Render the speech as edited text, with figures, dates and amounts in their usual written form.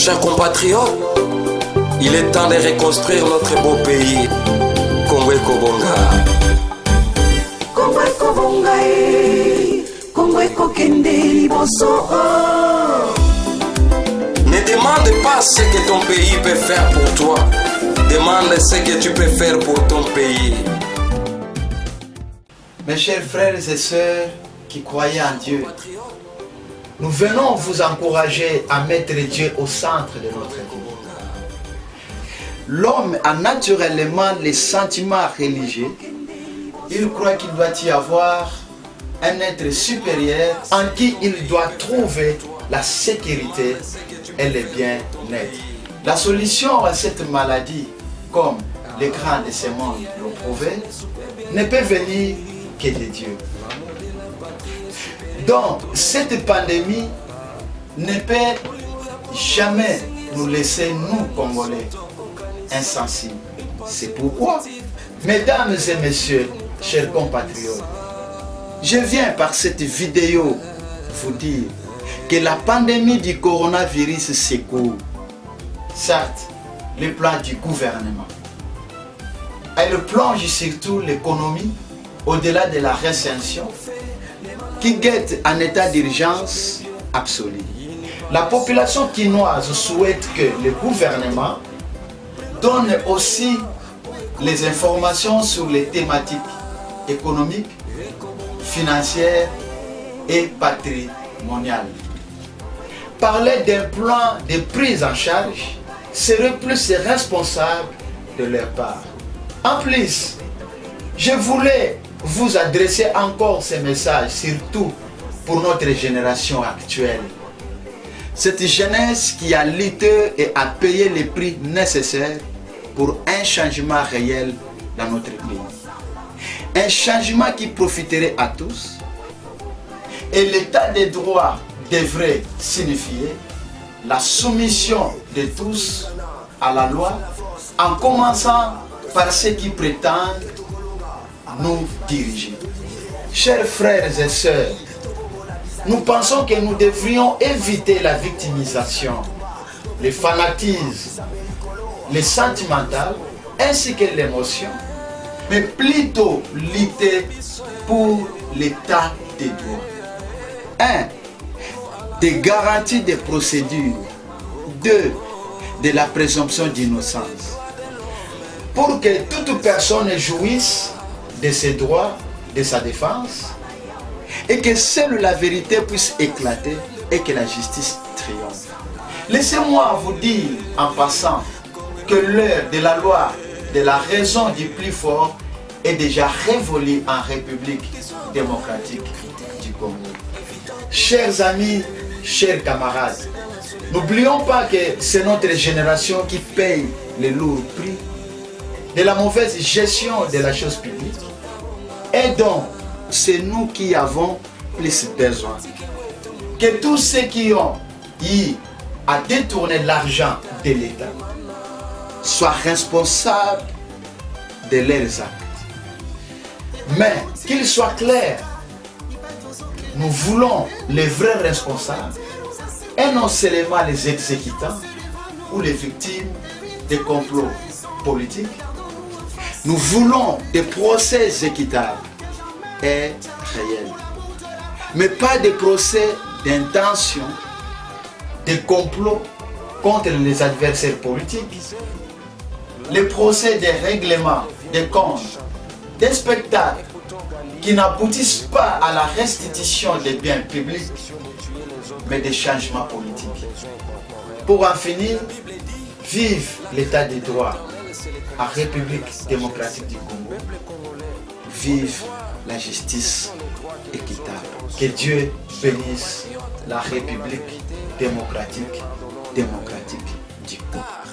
chers compatriotes, il est temps de reconstruire notre beau pays. Kongwe Kobonga. Kongwe Kobonga, Kongwe Kokende Liboso. Ne demande pas ce que ton pays peut faire pour toi. Demande ce que tu peux faire pour ton pays. Mes chers frères et sœurs qui croyez en Dieu, nous venons vous encourager à mettre Dieu au centre de notre vie. L'homme a naturellement les sentiments religieux. Il croit qu'il doit y avoir un être supérieur en qui il doit trouver la sécurité et le bien-être. La solution à cette maladie, comme les grands de ce monde l'ont prouvé, ne peut venir que de Dieu. Donc, cette pandémie ne peut jamais nous laisser, nous, Congolais, insensibles. C'est pourquoi, mesdames et messieurs, chers compatriotes, je viens par cette vidéo vous dire que la pandémie du coronavirus secoue, certes, le plan du gouvernement. Elle plonge surtout l'économie au-delà de la récession qui guette en état d'urgence absolue. La population chinoise souhaite que le gouvernement donne aussi les informations sur les thématiques économiques, financières et patrimoniales. Parler d'un plan de prise en charge serait plus responsable de leur part. En plus, je voulais vous adresser encore ces messages, surtout pour notre génération actuelle. Cette jeunesse qui a lutté et a payé les prix nécessaires pour un changement réel dans notre pays. Un changement qui profiterait à tous. Et l'état des droits devrait signifier la soumission de tous à la loi, en commençant par ceux qui prétendent nous diriger. Chers frères et sœurs, nous pensons que nous devrions éviter la victimisation, le fanatisme, le sentimental ainsi que l'émotion, mais plutôt lutter pour l'état des droits. 1. Des garanties de procédure. 2. De la présomption d'innocence. Pour que toute personne jouisse de ses droits, de sa défense, et que seule la vérité puisse éclater et que la justice triomphe. Laissez-moi vous dire en passant que l'heure de la loi, de la raison du plus fort est déjà révolue en République démocratique du Congo. Chers amis, chers camarades, n'oublions pas que c'est notre génération qui paye le lourd prix de la mauvaise gestion de la chose publique et donc c'est nous qui avons plus besoin. Que tous ceux qui ont eu à détourner l'argent de l'État soient responsables de leurs actes. Mais qu'il soit clair, nous voulons les vrais responsables et non seulement les exécutants ou les victimes des complots politiques. Nous voulons des procès équitables et réels, mais pas des procès d'intention, des complots contre les adversaires politiques, les procès des règlements, des comptes, des spectacles qui n'aboutissent pas à la restitution des biens publics, mais des changements politiques. Pour en finir, vive l'état des droits en République démocratique du Congo. Vive la justice équitable. Que Dieu bénisse la République démocratique du Congo.